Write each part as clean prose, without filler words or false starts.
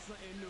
something new.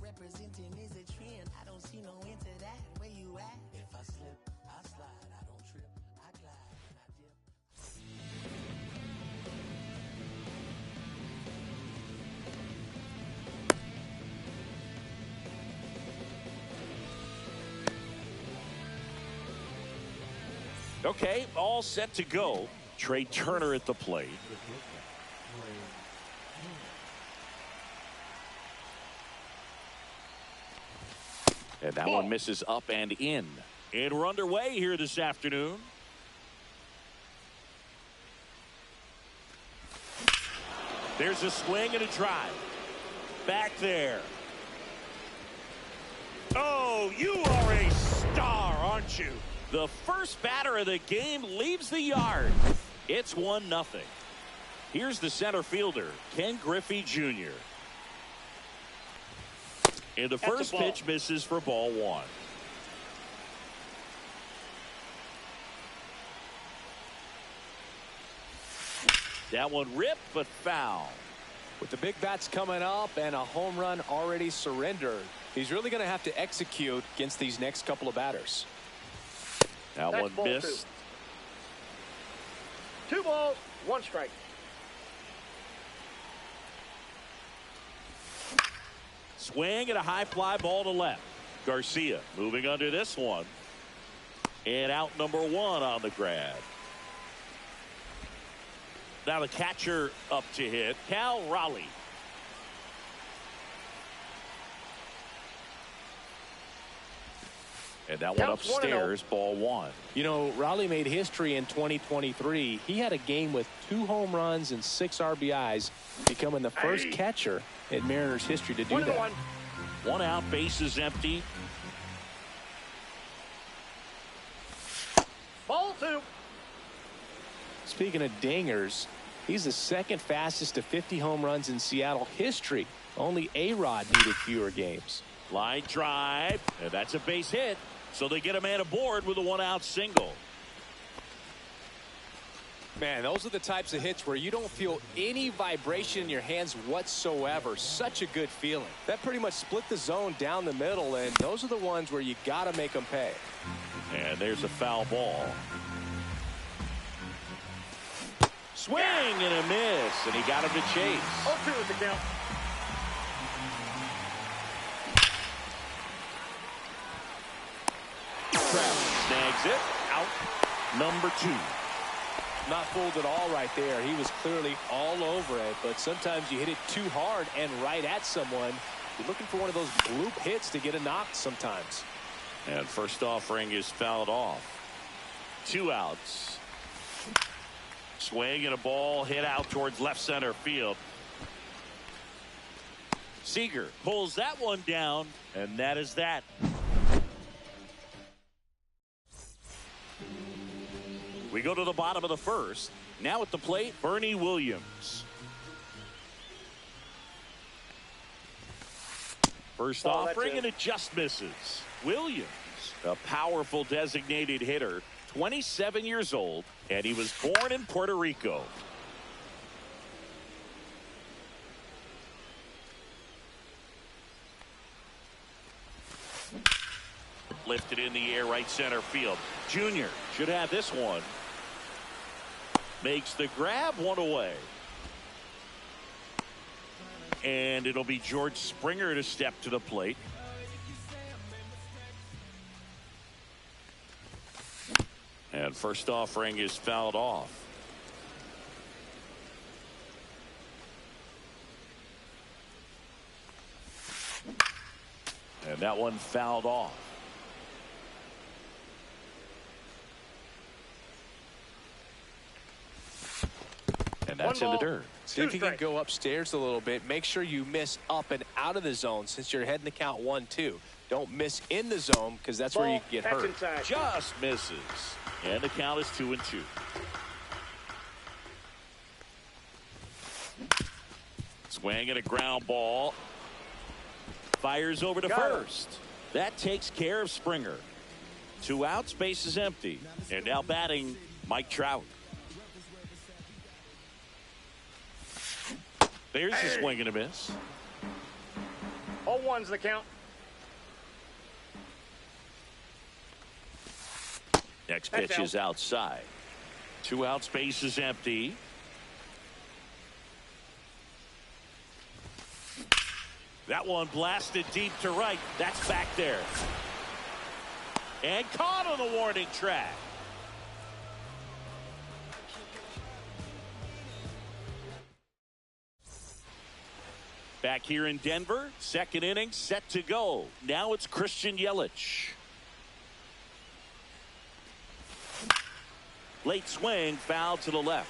Representing is a trend. I don't see no end to that. Where you at? If I slip, I slide. I don't trip. I glide and I dip. Okay, all set to go. Trey Turner at the plate. And that one misses up and in. And we're underway here this afternoon. There's a swing and a drive. Back there. Oh, you are a star, aren't you? The first batter of the game leaves the yard. It's 1-0. Here's the center fielder, Ken Griffey Jr. And the first pitch misses for ball one. That one ripped but foul. With the big bats coming up and a home run already surrendered, he's really going to have to execute against these next couple of batters. That one missed. 2 balls, 1 strike. Swing and a high fly ball to left. Garcia moving under this one. And out number 1 on the grab. Now the catcher up to hit, Cal Raleigh. And that one upstairs, ball 1. You know, Raleigh made history in 2023. He had a game with 2 home runs and 6 RBIs, becoming the first catcher in Mariners history to do that. 1 out, bases empty. Ball 2. Speaking of dingers, he's the second fastest to 50 home runs in Seattle history. Only A-Rod needed fewer games. Line drive, and that's a base hit. So they get a man aboard with a 1-out single. Man, those are the types of hits where you don't feel any vibration in your hands whatsoever. Such a good feeling. That pretty much split the zone down the middle, and those are the ones where you got to make them pay. And there's a foul ball. Swing and a miss, and he got him to chase. 0-2 with the count. Snags it. Out. Number 2. Not fooled at all right there. He was clearly all over it, but sometimes you hit it too hard and right at someone. You're looking for one of those bloop hits to get a knock sometimes. And first offering is fouled off. 2 outs. Swing and a ball hit out towards left center field. Seager pulls that one down, and that is that. We go to the bottom of the first. Now at the plate, Bernie Williams. First offering, and it just misses. Williams, a powerful designated hitter, 27 years old, and he was born in Puerto Rico. Lifted in the air, right center field. Junior should have this one. Makes the grab, one away. And it'll be George Springer to step to the plate. And first offering is fouled off. And that one fouled off. And that's in the dirt. See if you can go upstairs a little bit. Make sure you miss up and out of the zone since you're heading the count 1-2. Don't miss in the zone because that's where you get hurt. Inside. Just misses. And the count is 2-2. Swing and a ground ball. Fires over to first. That takes care of Springer. 2 outs, base is empty. And now batting Mike Trout. There's a swing and a miss. 0-1's the count. Next pitch is outside. 2 outs, base is empty. That one blasted deep to right. That's back there. And caught on the warning track. Back here in Denver, second inning set to go. Now it's Christian Yelich. Late swing, foul to the left.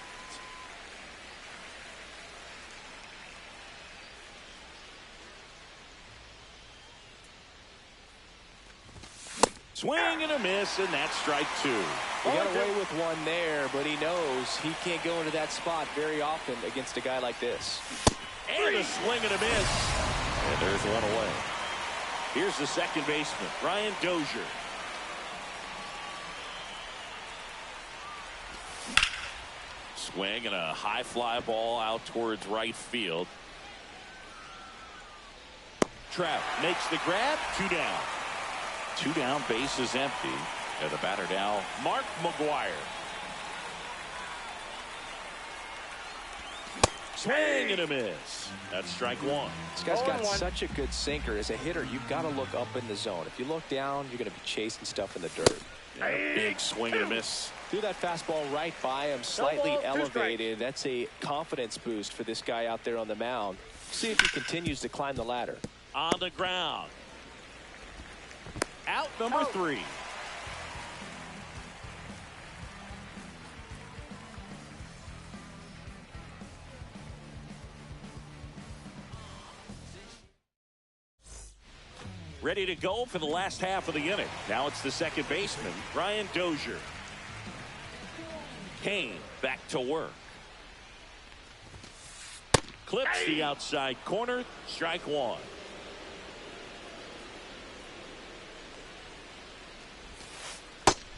Swing and a miss, and that's strike 2. He got away with one there, but he knows he can't go into that spot very often against a guy like this. And a swing and a miss. And there's one away. Here's the second baseman, Brian Dozier. Swing and a high fly ball out towards right field. Trout makes the grab. 2 down. 2 down, base is empty. And the batter now, Mark McGwire. Swing and a miss. That's strike 1. This guy's got such a good sinker. As a hitter, you've got to look up in the zone. If you look down, you're going to be chasing stuff in the dirt. Yeah, big swing and a miss. Threw that fastball right by him, slightly elevated. That's a confidence boost for this guy out there on the mound. See if he continues to climb the ladder. On the ground. Out number 3. Ready to go for the last half of the inning. Now it's the second baseman, Brian Dozier. Kane back to work. Clips the outside corner. Strike 1.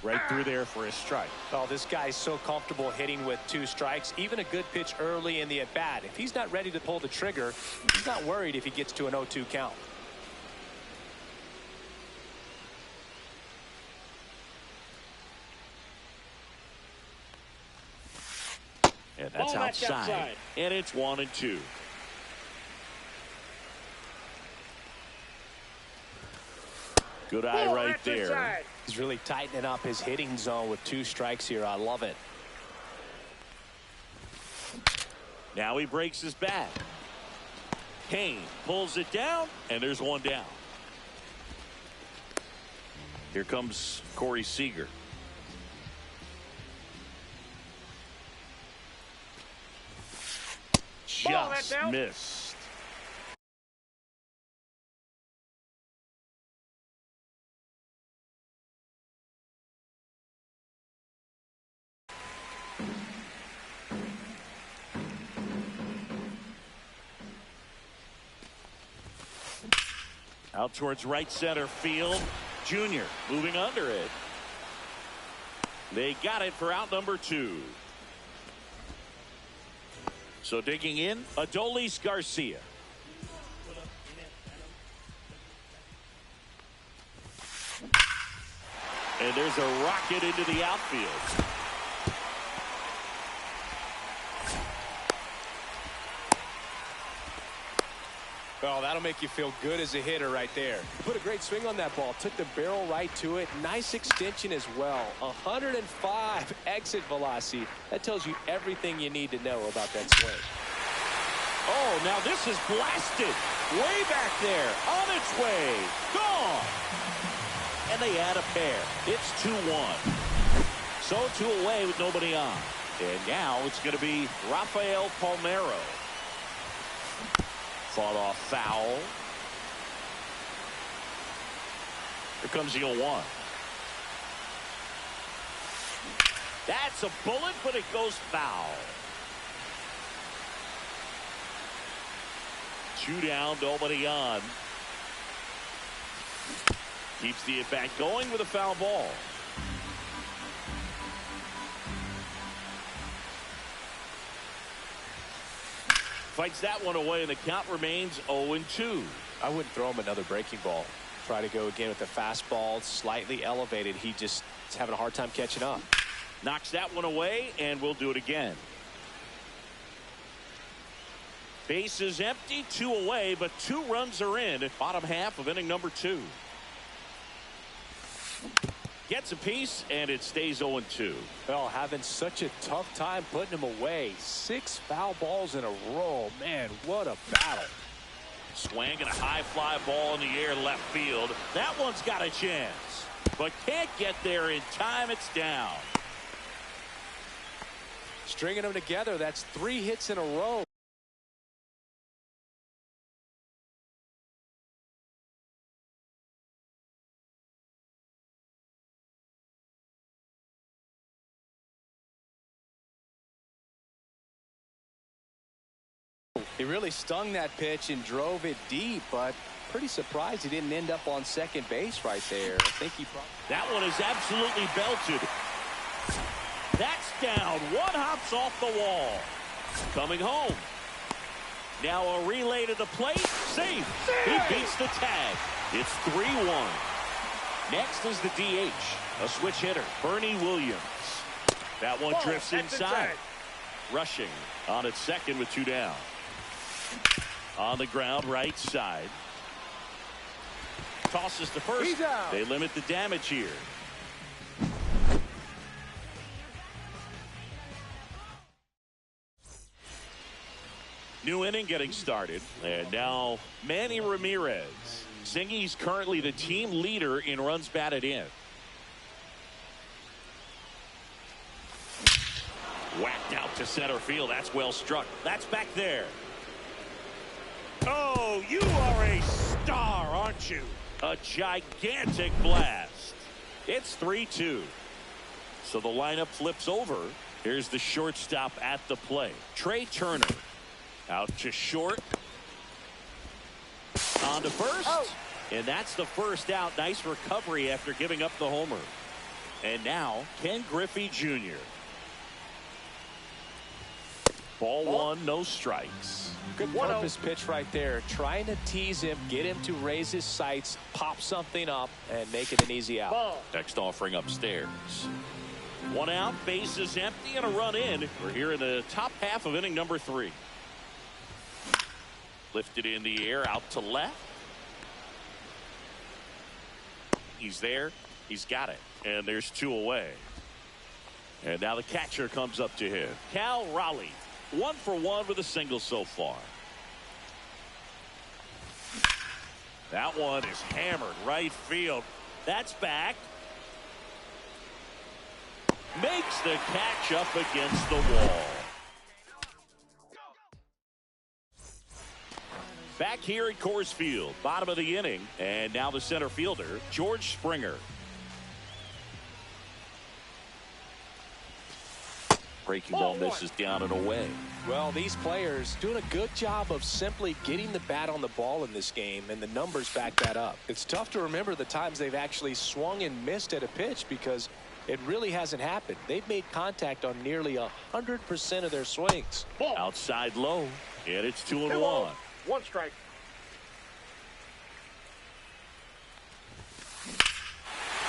Right through there for a strike. Oh, this guy's so comfortable hitting with 2 strikes. Even a good pitch early in the at-bat. If he's not ready to pull the trigger, he's not worried if he gets to an 0-2 count. And that's outside. And it's 1-2. Good eye right there. Inside. He's really tightening up his hitting zone with 2 strikes here. I love it. Now he breaks his bat. Kane pulls it down, and there's 1 down. Here comes Corey Seager. Just missed. Out towards right center field. Junior moving under it. They got it for out number 2. So digging in, Adolis Garcia. And there's a rocket into the outfield. Well, that'll make you feel good as a hitter right there. Put a great swing on that ball. Took the barrel right to it. Nice extension as well. 105 exit velocity. That tells you everything you need to know about that swing. Oh, now this is blasted. Way back there. On its way. Gone. And they add a pair. It's 2-1. So 2 away with nobody on. And now it's going to be Rafael Palmeiro. Fought off foul. Here comes the 0-1. That's a bullet, but it goes foul. 2 down, nobody on. Keeps the at-bat going with a foul ball. Fights that one away, and the count remains 0-2. I wouldn't throw him another breaking ball. Try to go again with the fastball, slightly elevated. He just is having a hard time catching up. Knocks that one away, and we'll do it again. Base is empty, 2 away, but 2 runs are in at bottom half of inning number 2. Gets a piece, and it stays 0-2. Well, having such a tough time putting him away. 6 foul balls in a row. Man, what a battle. Swinging a high fly ball in the air left field. That one's got a chance, but can't get there in time. It's down. Stringing them together, that's 3 hits in a row. He really stung that pitch and drove it deep, but pretty surprised he didn't end up on second base right there. I think he probably... That one is absolutely belted. That's down. 1 hops off the wall. Coming home. Now a relay to the plate. Safe. He beats the tag. It's 3-1. Next is the DH. A switch hitter, Bernie Williams. That one drifts inside. Rushing on its second with 2 down. On the ground, right side. Tosses to first. They limit the damage here. New inning getting started. And now Manny Ramirez. Zingy's currently the team leader in runs batted in. Whacked out to center field. That's well struck. That's back there. Oh, you are a star, aren't you? A gigantic blast. It's 3-2. So the lineup flips over. Here's the shortstop at the plate. Trey Turner. Out to short. On to first. And that's the first out. Nice recovery after giving up the homer. And now Ken Griffey Jr. Ball 1, no strikes. Good purpose pitch right there. Trying to tease him, get him to raise his sights, pop something up, and make it an easy out. Next offering upstairs. 1 out, base is empty, and a run in. We're here in the top half of inning number 3. Lifted in the air, out to left. He's there. He's got it. And there's 2 away. And now the catcher comes up to him. Cal Raleigh. 1 for 1 with a single so far. That one is hammered right field. That's back. Makes the catch up against the wall. Back here at Coors Field, bottom of the inning, and now the center fielder, George Springer. Breaking ball misses down and away. Well, these players doing a good job of simply getting the bat on the ball in this game, and the numbers back that up. It's tough to remember the times they've actually swung and missed at a pitch because It really hasn't happened. They've made contact on nearly 100% of their swings. Ball. Outside low, and it's 2-1. 2-0. 1 strike.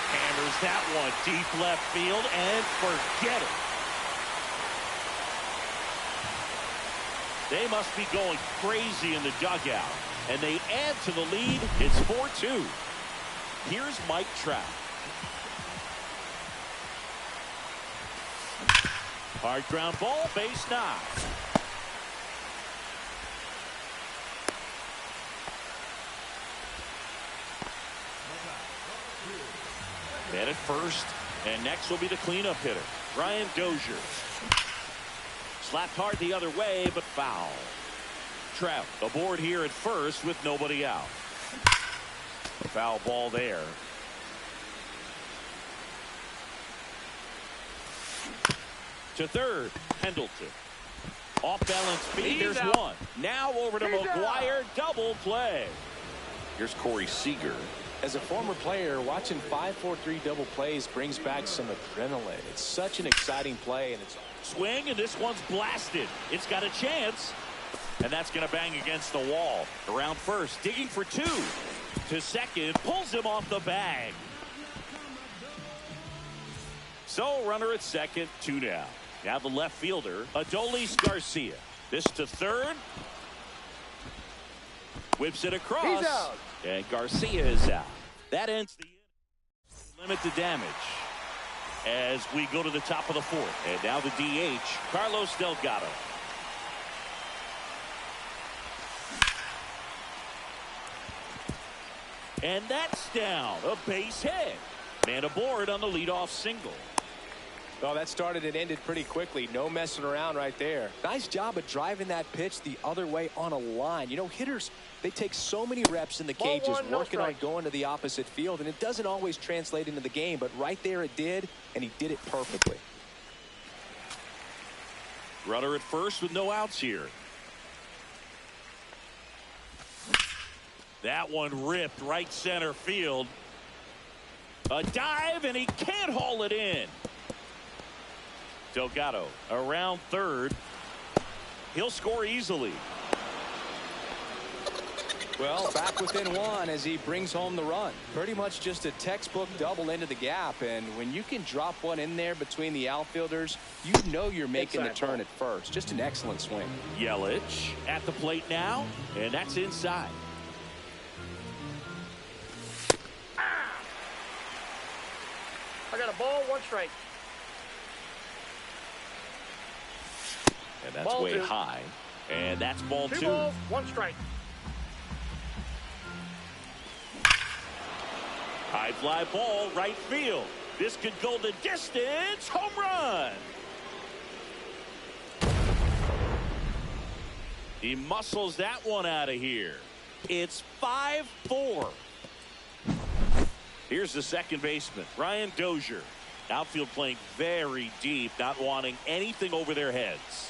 Hammers that one deep left field and forget it. They must be going crazy in the dugout, and they add to the lead. It's 4-2. Here's Mike Trout. Hard ground ball, base knock. Man at first, and next will be the cleanup hitter, Brian Dozier. Slapped hard the other way, but foul. Trout aboard here at first with nobody out. A foul ball there. To third, Pendleton. Off balance feet, there's out. one. Now over to He's McGuire, out. double play. Here's Corey Seager. As a former player, watching 5-4-3 double plays brings back some adrenaline. It's such an exciting play, and it's Swing, and this one's blasted. It's got a chance, and that's going to bang against the wall. Around first, digging for 2. To second, pulls him off the bag. So, runner at second, 2 down. Now the left fielder, Adolis Garcia. This to third. Whips it across. He's out. And Garcia is out. That ends the inning. Limit the damage as we go to the top of the 4th. And now the DH, Carlos Delgado. And that's down. A base hit. Man aboard on the leadoff single. well, that started and ended pretty quickly. No messing around right there. Nice job of driving that pitch the other way on a line. You know, hitters, they take so many reps in the Ball cages one, no working on strike. going to the opposite field, and it doesn't always translate into the game, but right there it did, and he did it perfectly. Runner at first with no outs here. That one ripped right center field. A dive, and he can't haul it in. Delgado around third. He'll score easily. Well, back within 1 as he brings home the run. Pretty much just a textbook double into the gap, and when you can drop one in there between the outfielders, you know you're making the turn at first. Just an excellent swing. Yelich at the plate now, and that's inside. I got a ball, 1 strike. And that's Ball way 2. high. And that's ball 2 2. balls, 1 strike. High fly ball, right field. This could go the distance. Home run. He muscles that one out of here. It's 5-4. Here's the second baseman, Brian Dozier. Outfield playing very deep, not wanting anything over their heads.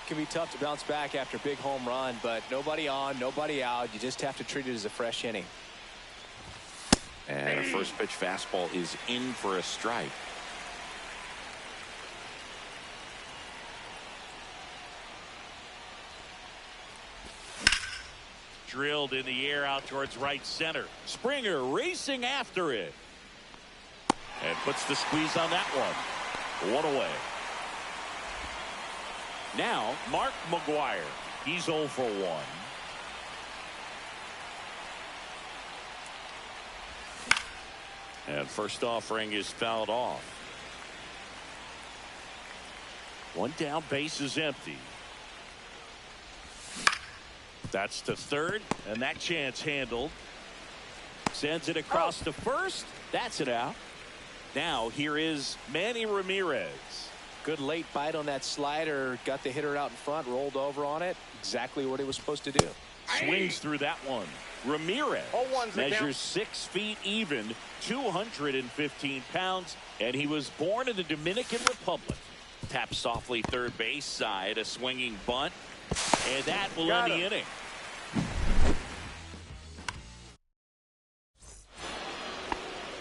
Can be tough to bounce back after a big home run, but nobody on, nobody out. You just have to treat it as a fresh inning. And a first pitch fastball is in for a strike. Drilled in the air out towards right center. Springer racing after it. And puts the squeeze on that one. 1 away. Now, Mark McGuire. He's 0 for 1. And first offering is fouled off. 1 down, base is empty. That's to third, and that chance handled. Sends it across to first. That's it out. Now here is Manny Ramirez. Good late bite on that slider. Got the hitter out in front, rolled over on it. Exactly what he was supposed to do. Swings through that one. Ramirez 0-1's the count. measures 6 feet even, 215 pounds, and he was born in the Dominican Republic. Taps softly third base side, a swinging bunt, and that will end the inning.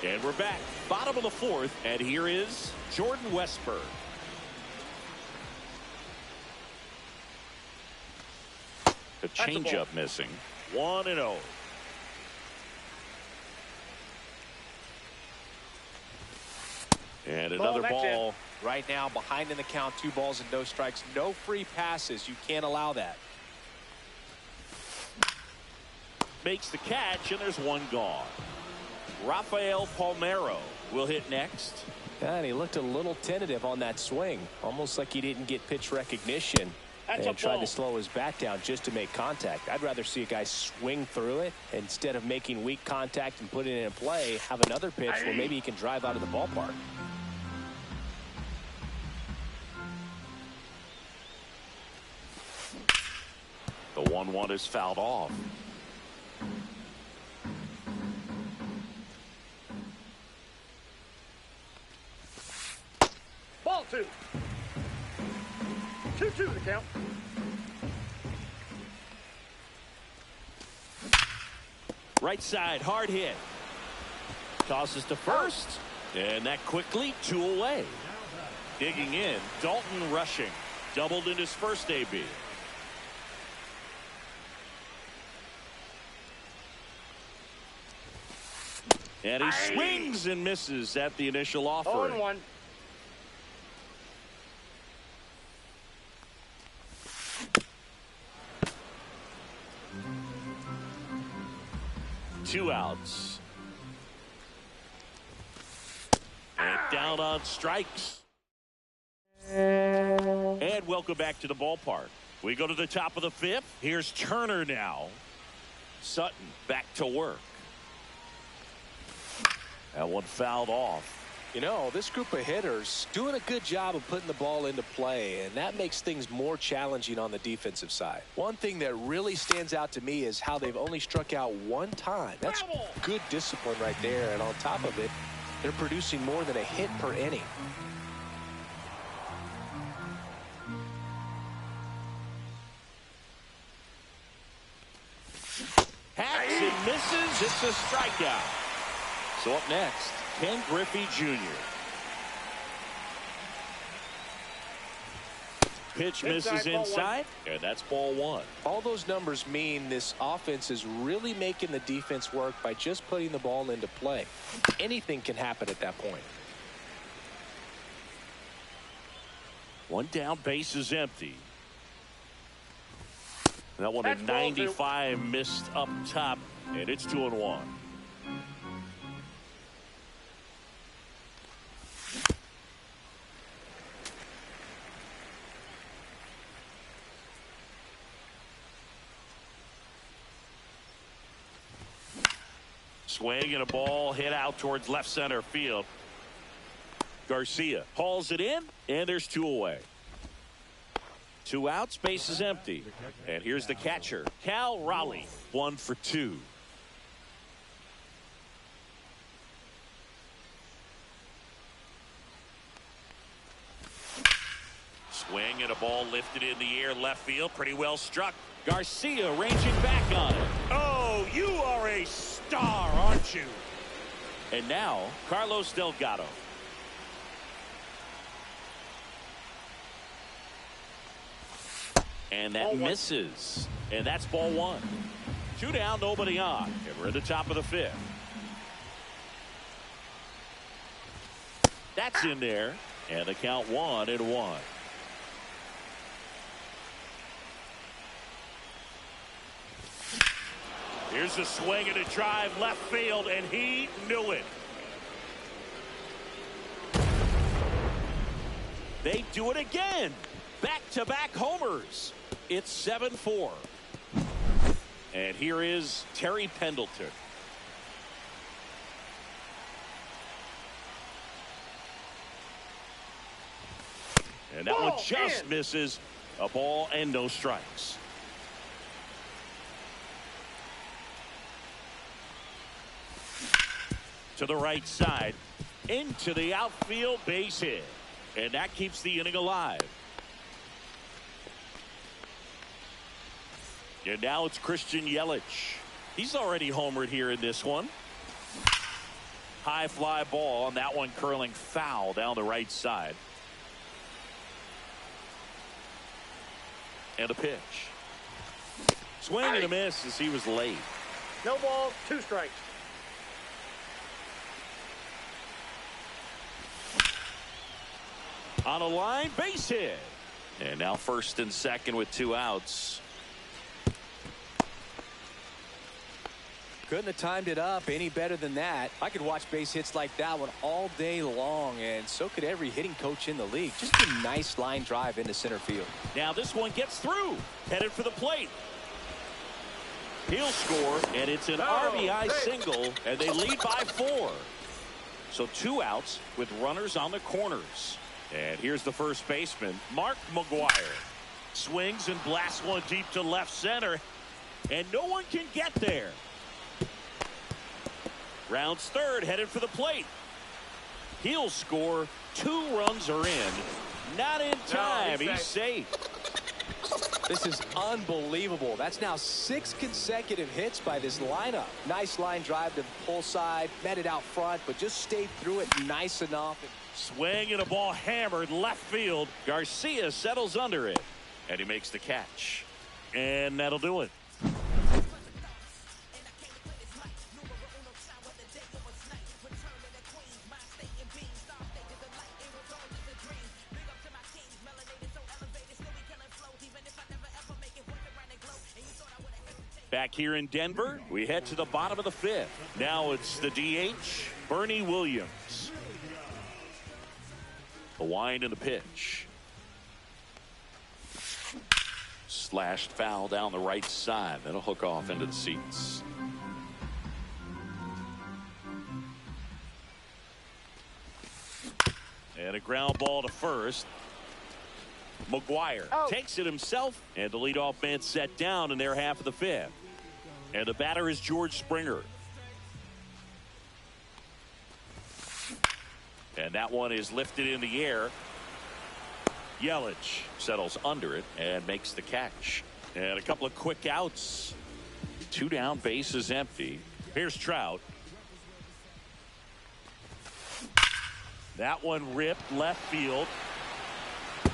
And we're back. Bottom of the fourth. And here is Jordan Westburg. The changeup missing. 1-0. And another ball. Right now, behind in the count, 2 balls and no strikes. No free passes. You can't allow that. Makes the catch, and there's 1 gone. Rafael Palmeiro will hit next. And he looked a little tentative on that swing. Almost like he didn't get pitch recognition. And tried to slow his bat down just to make contact. I'd rather see a guy swing through it instead of making weak contact and putting it in play. Have another pitch where maybe he can drive out of the ballpark. The 1-1 is fouled off. Ball 2. 2-2 the count. Right side, hard hit. Tosses to first. And that quickly 2 away. Digging in, Dalton Rushing. Doubled in his first AB. And he swings and misses at the initial offering. 0-1. Two outs. And down on strikes. And welcome back to the ballpark. We go to the top of the 5th. Here's Turner now. Sutton back to work. That one fouled off. You know, this group of hitters doing a good job of putting the ball into play, and that makes things more challenging on the defensive side. One thing that really stands out to me is how they've only struck out 1 time. That's good discipline right there, and on top of it, they're producing more than a hit per inning. Hacks and misses. It's a strikeout. So up next, Ken Griffey Jr. Pitch misses inside, and that's ball 1. All those numbers mean this offense is really making the defense work by just putting the ball into play. Anything can happen at that point. 1 down, base is empty. That one at 95 missed up top, and it's 2-1. Swing and a ball hit out towards left center field. Garcia hauls it in, and there's 2 away. 2 outs, base is empty. And here's the catcher, Cal Raleigh, 1 for 2. Swing and a ball lifted in the air, left field, pretty well struck. Garcia ranging back on it. Oh, you are a star, aren't you? And now, Carlos Delgado. And that misses. And that's ball 1. 2 down, nobody on. And we're at the top of the 5th. That's in there. And the count 1-1. Here's a swing and a drive left field, and he knew it. They do it again. Back-to-back homers. It's 7-4. And here is Terry Pendleton. And that one just misses. A ball and no strikes. To the right side, into the outfield, base hit. And that keeps the inning alive. And now it's Christian Yelich. He's already homered here in this one. High fly ball, and that one curling foul down the right side. And a pitch. Swing and a miss as he was late. No ball, 2 strikes. On a line, base hit. And now first and second with 2 outs. Couldn't have timed it up any better than that. I could watch base hits like that one all day long, and so could every hitting coach in the league. Just a nice line drive into center field. Now this one gets through. Headed for the plate. He'll score, and it's an RBI single, and they lead by 4. So 2 outs with runners on the corners. And here's the first baseman, Mark McGwire. Swings and blasts one deep to left center, and no one can get there. Rounds third, headed for the plate. He'll score. 2 runs are in. Not in time. He's safe. This is unbelievable. That's now 6 consecutive hits by this lineup. Nice line drive to the pull side, met it out front, but just stayed through it nice enough. Swing and a ball hammered left field. Garcia settles under it, and he makes the catch. And that'll do it. Back here in Denver, we head to the bottom of the 5th. Now it's the DH, Bernie Williams. The wind and the pitch. Slashed foul down the right side. That'll hook off into the seats. And a ground ball to first. McGwire takes it himself, and the leadoff man set down in their half of the 5th. And the batter is George Springer. And that one is lifted in the air. Yelich settles under it and makes the catch. And a couple of quick outs. 2 down, base is empty. Here's Trout. That one ripped left field.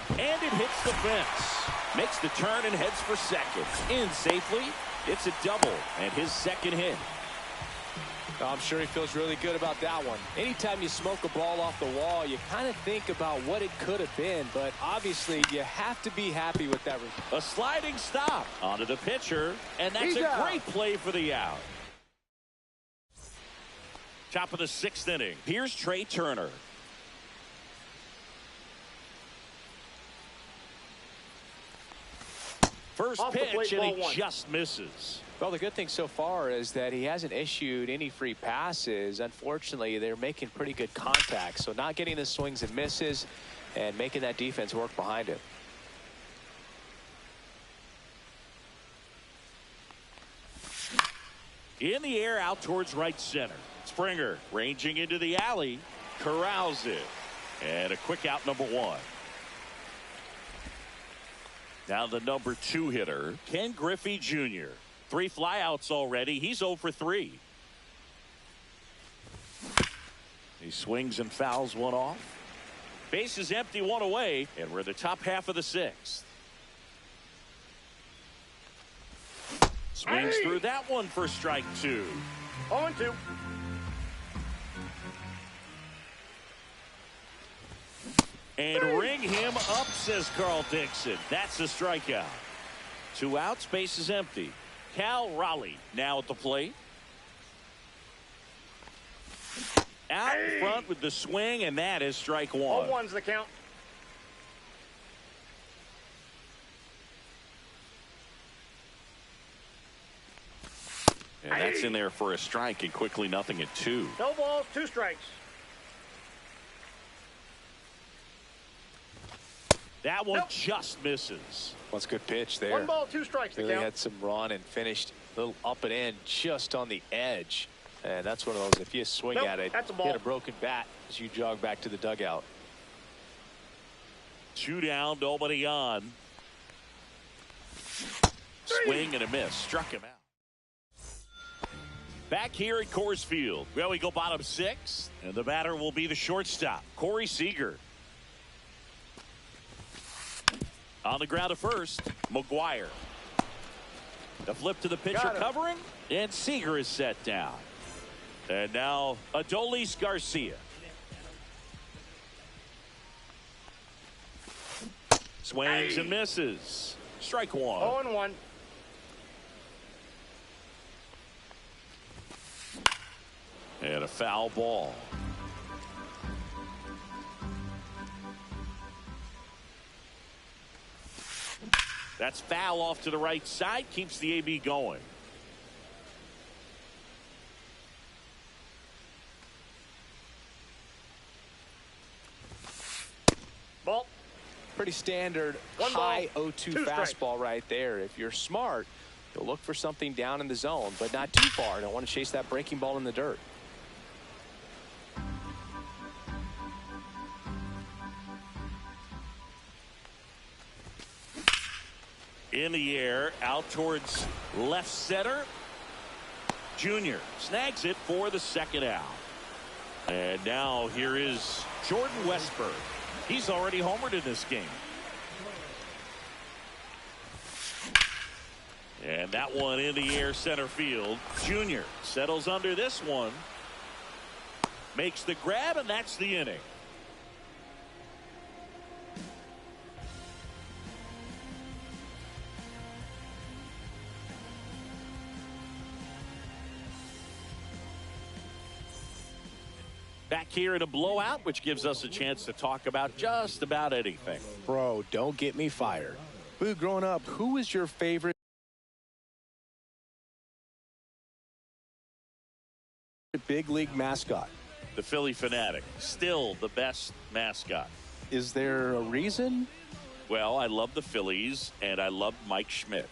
And it hits the fence. Makes the turn and heads for second. In safely. It's a double and his second hit. I'm sure he feels really good about that one. Anytime you smoke a ball off the wall, you kind of think about what it could have been, but obviously you have to be happy with that. A sliding stop onto the pitcher, and that's a great play for the out. Top of the 6th inning. Here's Trey Turner. First pitch, and he just misses. Well, the good thing so far is that he hasn't issued any free passes. Unfortunately, they're making pretty good contact, so not getting the swings and misses and making that defense work behind it. In the air, out towards right center. Springer ranging into the alley, corrals it, and a quick out, number 1. Now the number 2 hitter, Ken Griffey Jr. 3 flyouts already. He's 0 for 3. He swings and fouls one off. Base is empty, 1 away, and we're in the top half of the 6th. Swings through that one for strike 2. 0-2. And ring him up, says Carl Dixon. That's a strikeout. 2 outs, base is empty. Cal Raleigh now at the plate. Out in front with the swing, and that is strike 1. 0-1's the count. And that's in there for a strike, and quickly nothing at 2. No balls, 2 strikes. That one just misses. That's a good pitch there. 1 ball, 2 strikes. Really had some run and finished a little up and in just on the edge. And that's one of those, if you swing at it, that's a ball. Get a broken bat as you jog back to the dugout. 2 down, nobody on. Swing and a miss. Struck him out. Back here at Coors Field. Well, we go bottom 6, and the batter will be the shortstop, Corey Seager. On the ground at first, McGuire. The flip to the pitcher covering, and Seager is set down. And now Adolis Garcia. Swings and misses. Strike one. 0-1. And a foul ball. That's foul off to the right side. Keeps the AB going. Ball. Pretty standard high 0-2 fastball right there. If you're smart, you'll look for something down in the zone, but not too far. Don't want to chase that breaking ball in the dirt. In the air, out towards left center. Junior snags it for the second out. And now here is Jordan Westburg. He's already homered in this game. And that one in the air center field. Junior settles under this one. Makes the grab, and that's the inning. Back here in a blowout, which gives us a chance to talk about just about anything. Bro, don't get me fired. Boo, growing up, who was your favorite big league mascot? The Phillie Phanatic, still the best mascot. Is there a reason? Well, I love the Phillies, and I love Mike Schmidt.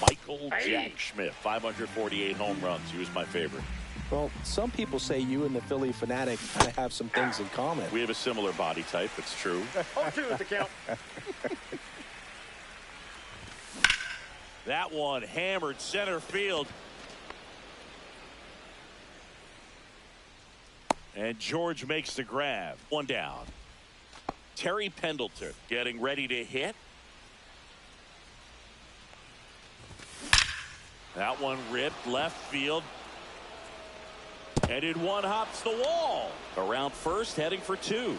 Michael Jack Schmidt, 548 home runs. He was my favorite. Well, some people say you and the Phillie Phanatic kind of have some things in common. We have a similar body type. It's true. 0-2 is the count. That one hammered center field. And George makes the grab. One down. Terry Pendleton getting ready to hit. That one ripped left field. And in one hops the wall. Around first, heading for 2.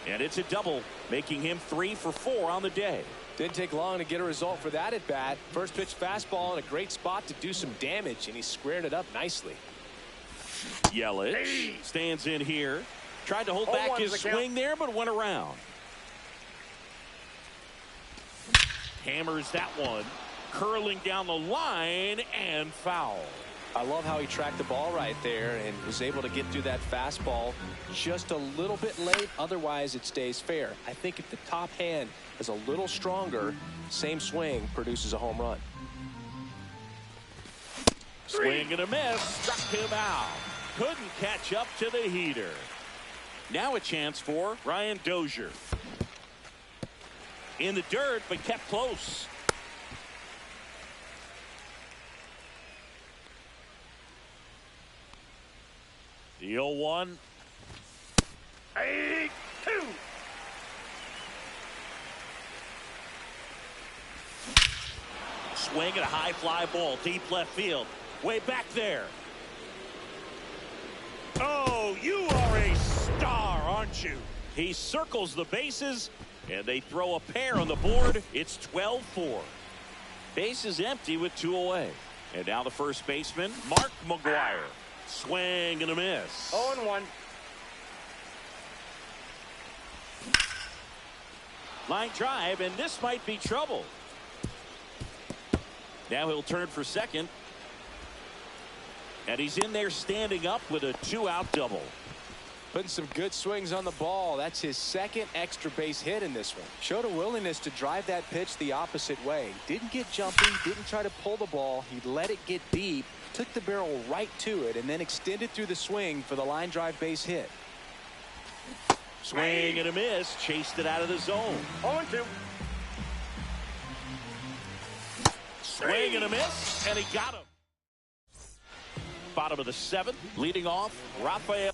And it's a double, making him 3 for 4 on the day. Didn't take long to get a result for that at bat. First pitch fastball in a great spot to do some damage, and he squared it up nicely. Yelich stands in here. Tried to hold back his swing there, but went around. Hammers that one. Curling down the line and foul. I love how he tracked the ball right there and was able to get through that fastball just a little bit late. Otherwise, it stays fair. I think if the top hand is a little stronger, same swing produces a home run. Swing and a miss. Struck him out. Couldn't catch up to the heater. Now a chance for Ryan Dozier. In the dirt, but kept close. The 0-1. 2. Swing and a high fly ball. Deep left field. Way back there. Oh, you are a star, aren't you? He circles the bases, and they throw a pair on the board. It's 12-4. Base is empty with 2 away. And now the first baseman, Mark McGuire. Swing and a miss. 0-1. Line drive, and this might be trouble. Now he'll turn for second. And he's in there standing up with a 2-out double. Putting some good swings on the ball. That's his second extra base hit in this one. Showed a willingness to drive that pitch the opposite way. Didn't get jumpy, didn't try to pull the ball. He let it get deep, took the barrel right to it, and then extended through the swing for the line drive base hit. Swing and a miss. Chased it out of the zone. 0-2. Swing and a miss, and he got him. bottom of the 7th. Leading off, Rafael.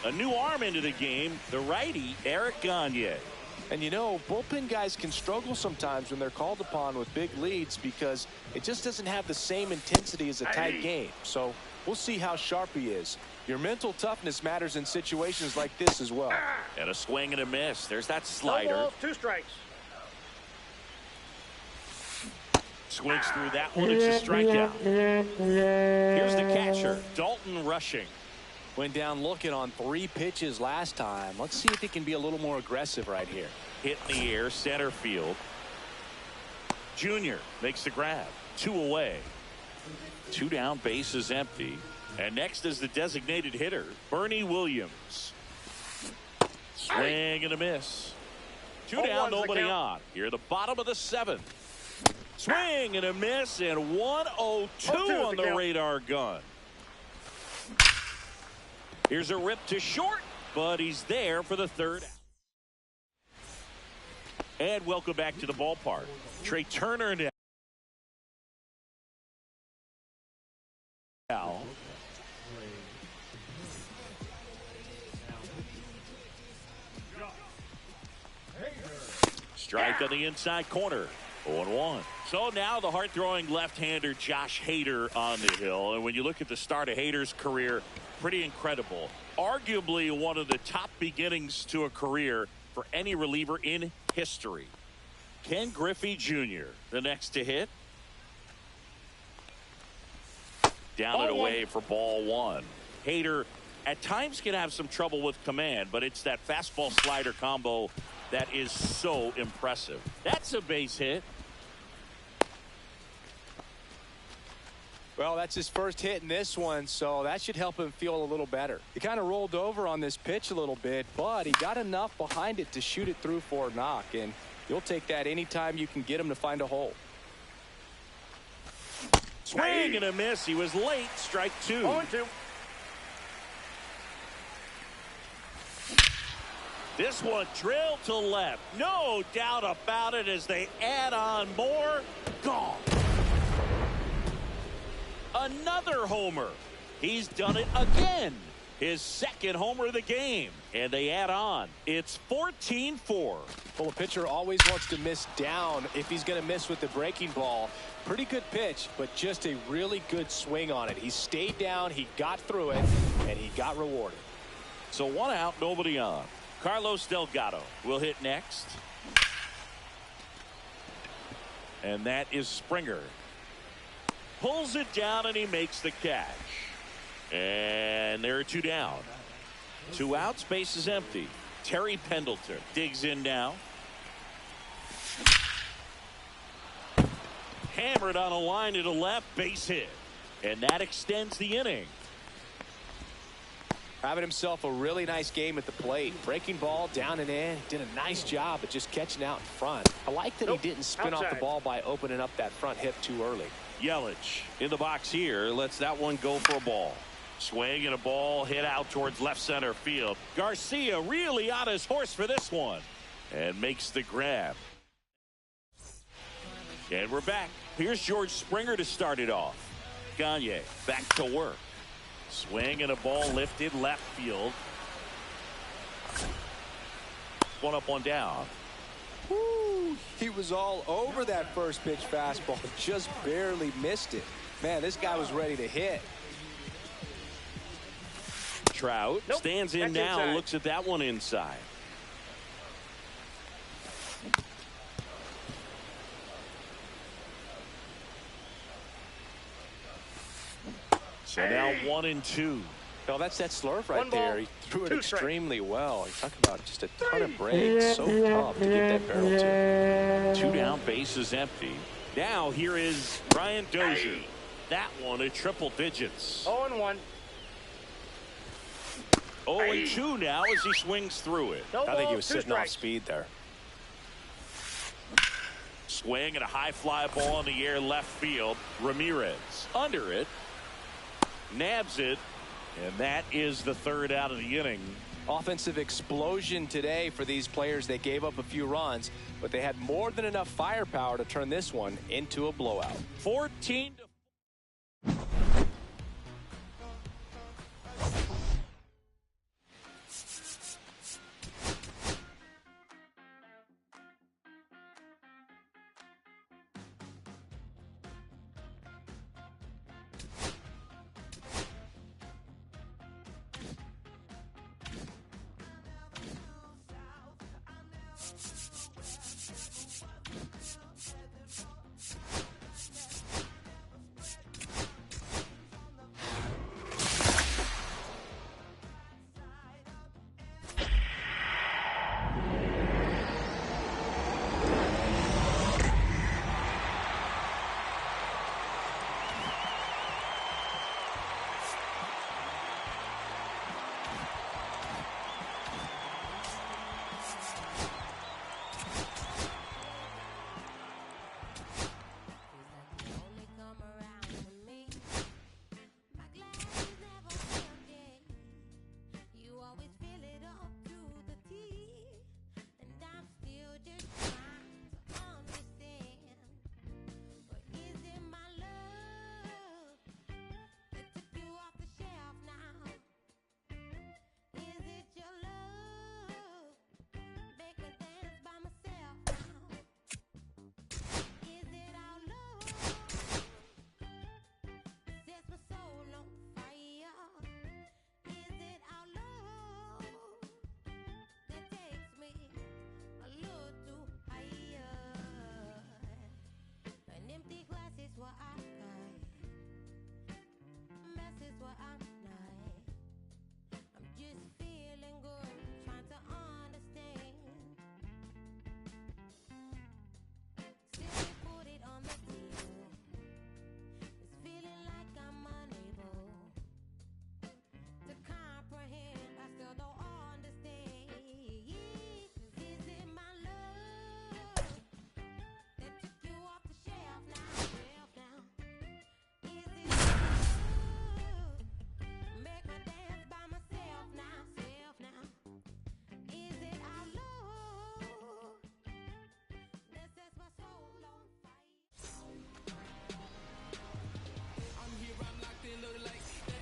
A new arm into the game, the righty, Eric Gagne. And you know, bullpen guys can struggle sometimes when they're called upon with big leads because it just doesn't have the same intensity as a tight game. So we'll see how sharp he is. Your mental toughness matters in situations like this as well. And a swing and a miss. There's that slider. No balls, 2 strikes. Swings through that one. It's a strikeout. Here's the catcher, Dalton Rushing. Went down looking on 3 pitches last time. Let's see if he can be a little more aggressive right here. Hit in the air, center field. Junior makes the grab. 2 away. 2 down, base is empty. And next is the designated hitter, Bernie Williams. Swing and a miss. 2 down, nobody on. Here, the bottom of the 7th. Swing and a miss, and 1-0-2 on the radar gun. Here's a rip to short, but he's there for the 3rd. And welcome back to the ballpark. Trey Turner now. Strike on the inside corner. 0-1. So now the hard-throwing left-hander Josh Hader on the hill. And when you look at the start of Hader's career, pretty incredible. Arguably one of the top beginnings to a career for any reliever in history. Ken Griffey Jr., the next to hit. Down and away for ball 1. Hader at times can have some trouble with command, but it's that fastball slider combo that is so impressive. That's a base hit. Well, that's his first hit in this one, so that should help him feel a little better. He kind of rolled over on this pitch a little bit, but he got enough behind it to shoot it through for a knock, and you'll take that anytime you can get him to find a hole. Swing and a miss. He was late. Strike 2. 0-2. This one drilled to left. No doubt about it as they add on more. Gone. Another homer. He's done it again. His 2nd homer of the game. And they add on. It's 14-4. Well, a pitcher always wants to miss down if he's going to miss with the breaking ball. Pretty good pitch, but just a really good swing on it. He stayed down, he got through it, and he got rewarded. So 1 out, nobody on. Carlos Delgado will hit next. And that is Springer. Pulls it down and he makes the catch. And there are 2 down. 2 outs, base is empty. Terry Pendleton digs in now. Hammered on a line to the left, base hit. And that extends the inning. Having himself a really nice game at the plate. Breaking ball down and in. Did a nice job of just catching out in front. I like that he didn't spin off the ball by opening up that front hip too early. Yelich in the box here. Lets that one go for a ball. Swing and a ball hit out towards left center field. Garcia really on his horse for this one. And makes the grab. And we're back. Here's George Springer to start it off. Gagne back to work. Swing and a ball lifted left field. 1 up, 1 down. Woo, he was all over that first pitch fastball. Just barely missed it. Man, this guy was ready to hit. Trout stands in now and looks at that one inside. So now 1-2. Well, that's that slurve right there. He threw it extremely well. You talk about just a ton of breaks. So tough to get that barrel to. 2 down, base is empty. Now here is Brian Dozier. That one at triple digits. 0-1. 0-2 now as he swings through it. I think he was sitting off speed there. Swing and a high fly ball in the air left field. Ramirez under it. Nabs it. And that is the 3rd out of the inning. Offensive explosion today for these players. They gave up a few runs, but they had more than enough firepower to turn this one into a blowout. 14 to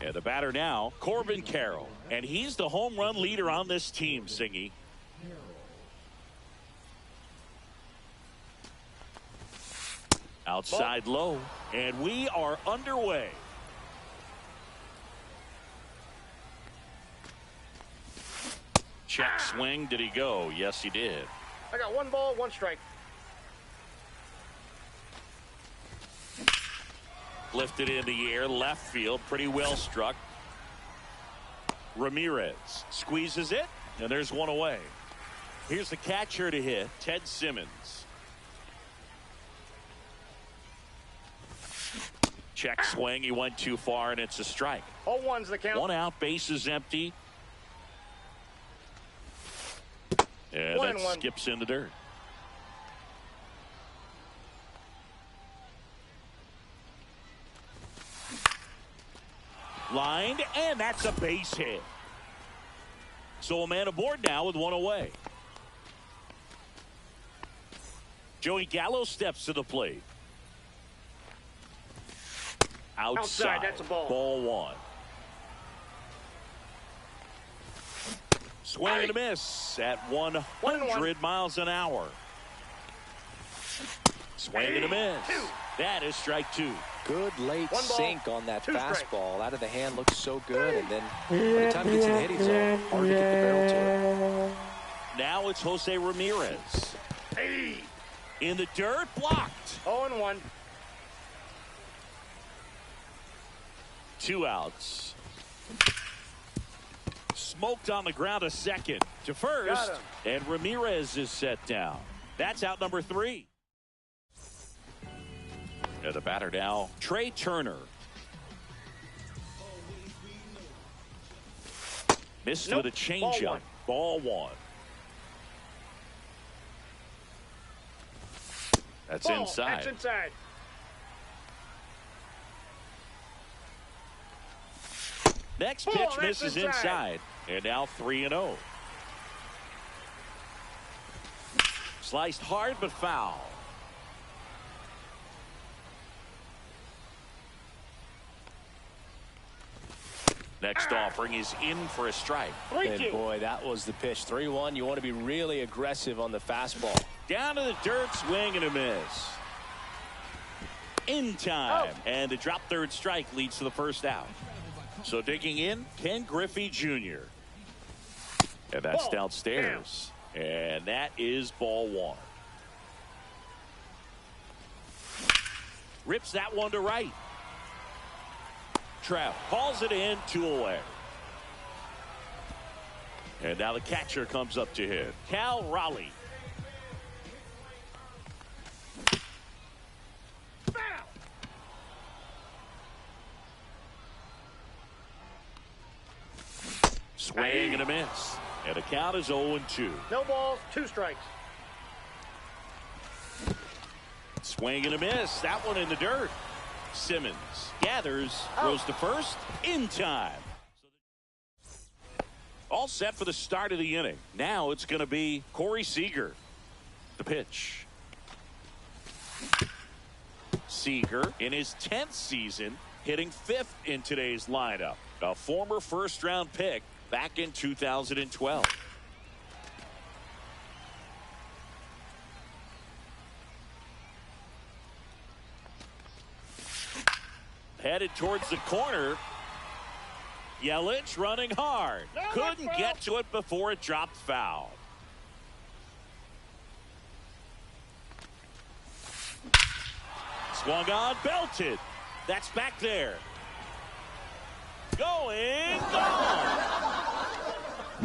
And the batter now, Corbin Carroll. And he's the home run leader on this team, Singy. Outside low. And we are underway. Check swing. Did he go? Yes, he did. I got 1 ball, 1 strike. Lifted in the air, left field, pretty well struck. Ramirez squeezes it, and there's one away. Here's the catcher to hit, Ted Simmons. Check swing, he went too far, and it's a strike. 0-1's the count. 1 out, bases empty. And that skips in the dirt. Lined, and that's a base hit. So a man aboard now with 1 away. Joey Gallo steps to the plate. Outside, that's a ball. Ball 1. Swing and a miss at 100 miles an hour. Swing and a miss. That is strike 2. Good late sink on that fastball. Out of the hand, looks so good. And then by the time he gets it hit, it's hard to get the barrel to it. Now it's Jose Ramirez. In the dirt, blocked. 0-1. 2 outs. Smoked on the ground a second to first. And Ramirez is set down. That's out number 3. And the batter now, Trey Turner. Missed with a changeup. Ball 1. That's inside. That's inside. Next pitch misses inside. And now 3-0. Sliced hard but foul. Next offering is in for a strike. And boy, that was the pitch. 3-1. You want to be really aggressive on the fastball. Down to the dirt, swing and a miss. In time. And the drop third strike leads to the first out. So digging in, Ken Griffey Jr. And that's downstairs. And that is ball one. Rips that one to right. Trout calls it in, 2 away. And now the catcher comes up to hit. Cal Raleigh. Swing and a miss. And the count is 0-2. No balls, 2 strikes. Swing and a miss. That one in the dirt. Simmons gathers, throws to first, in time. All set for the start of the inning. Now it's going to be Corey Seager. The pitch. Seager in his 10th season, hitting 5th in today's lineup. A former first-round pick back in 2012. Headed towards the corner. Yelich running hard. Couldn't get to it before it dropped foul. Swung on, belted. That's back there. Going, gone.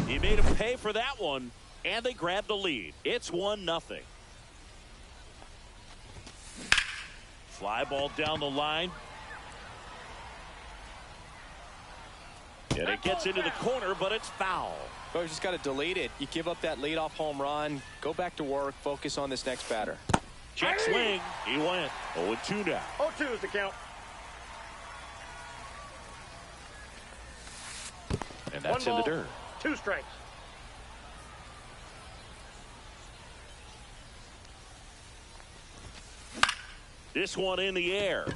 He made him pay for that one, and they grabbed the lead. It's 1-0. Fly ball down the line. And it gets into the corner, but it's foul. Well, you just got to delete it. You give up that leadoff home run. Go back to work. Focus on this next batter. Check swing. He went 0-2 now. 0-2 is the count. And that's in the dirt. 2 strikes. This one in the air.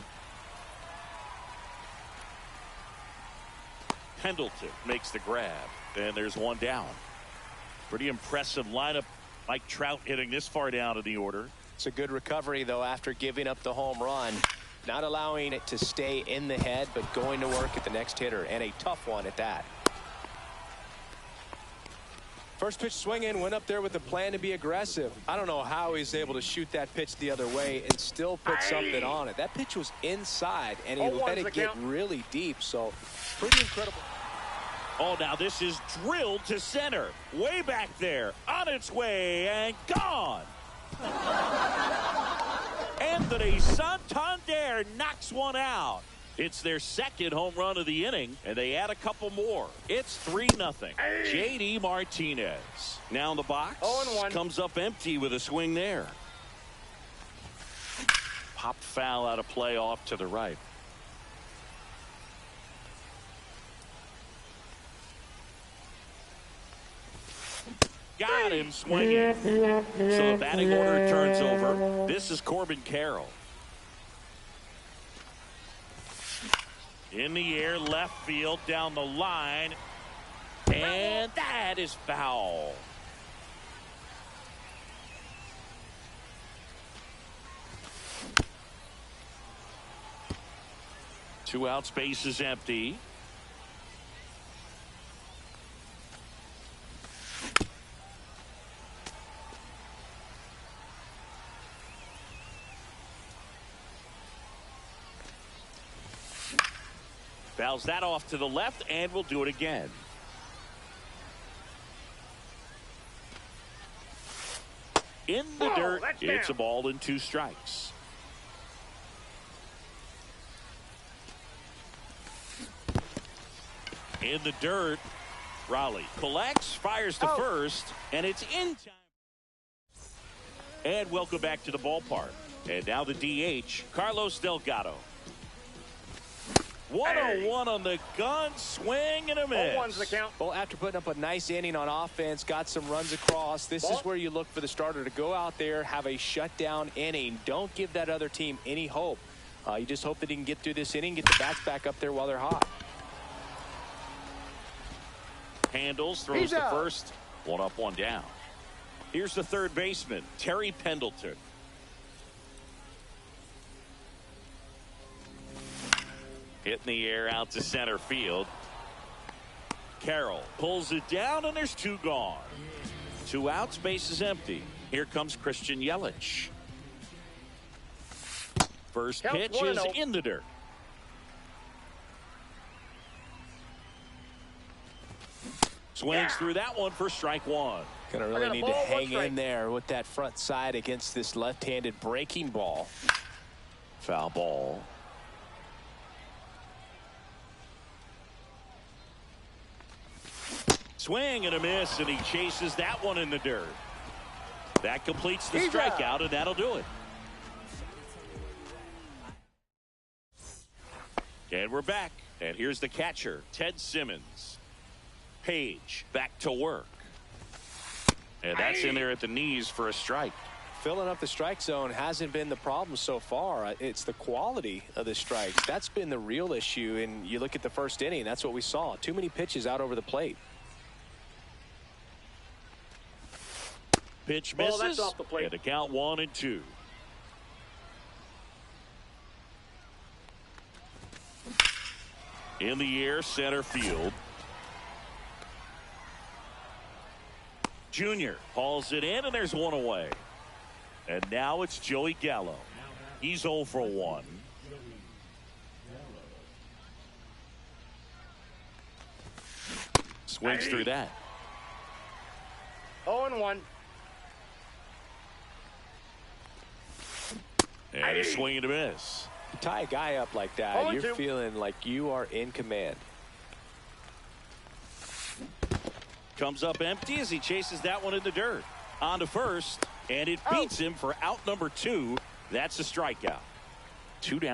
Pendleton makes the grab, and there's one down. Pretty impressive lineup. Mike Trout hitting this far down in the order. It's a good recovery, though, after giving up the home run. Not allowing it to stay in the head, but going to work at the next hitter, and a tough one at that. First pitch swinging, went up there with a plan to be aggressive. I don't know how he's able to shoot that pitch the other way and still put something on it. That pitch was inside, and he let it get really deep, so pretty incredible. Oh, now this is drilled to center. Way back there. On its way and gone. Anthony Santander knocks one out. It's their second home run of the inning, and they add a couple more. It's 3-0. J.D. Martinez. Now in the box. 0-1. Comes up empty with a swing there. Popped foul out of play off to the right. Got him swinging. So the batting order turns over. This is Corbin Carroll. In the air, left field, down the line. And that is foul. Two out, space is empty. Fouls that off to the left, and we'll do it again. In the dirt, it's a ball and 2 strikes. In the dirt, Raleigh collects, fires to first, and it's in time. And welcome back to the ballpark. And now the DH, Carlos Delgado. 1-on-1 on the gun, swing and a miss. 0-1's the count. Well, after putting up a nice inning on offense, got some runs across, this is where you look for the starter to go out there, have a shutdown inning. Don't give that other team any hope. You just hope that he can get through this inning, get the bats back up there while they're hot. Handles, throws the first. 1 up, 1 down. Here's the third baseman, Terry Pendleton. Hit in the air out to center field. Carroll pulls it down, and there's 2 gone. 2 outs, base is empty. Here comes Christian Yelich. First pitch is in the dirt. Swings through that one for strike 1. Gonna really need to hang in there with that front side against this left-handed breaking ball. Foul ball. Swing and a miss, and he chases that one in the dirt. That completes the strikeout, and that'll do it. And we're back. And here's the catcher, Ted Simmons. Page back to work. And that's in there at the knees for a strike. Filling up the strike zone hasn't been the problem so far. It's the quality of the strikes. That's been the real issue. And you look at the first inning, that's what we saw. Too many pitches out over the plate. Pitch misses. That's off the plate. And a count 1-2. In the air, center field. Junior hauls it in, and there's 1 away. And now it's Joey Gallo. He's 0 for 1. Swings through that. 0-1. And a swing and a miss. You tie a guy up like that, you're feeling like you are in command. Comes up empty as he chases that one in the dirt. On to first, and it beats him for out number 2. That's a strikeout. 2 down.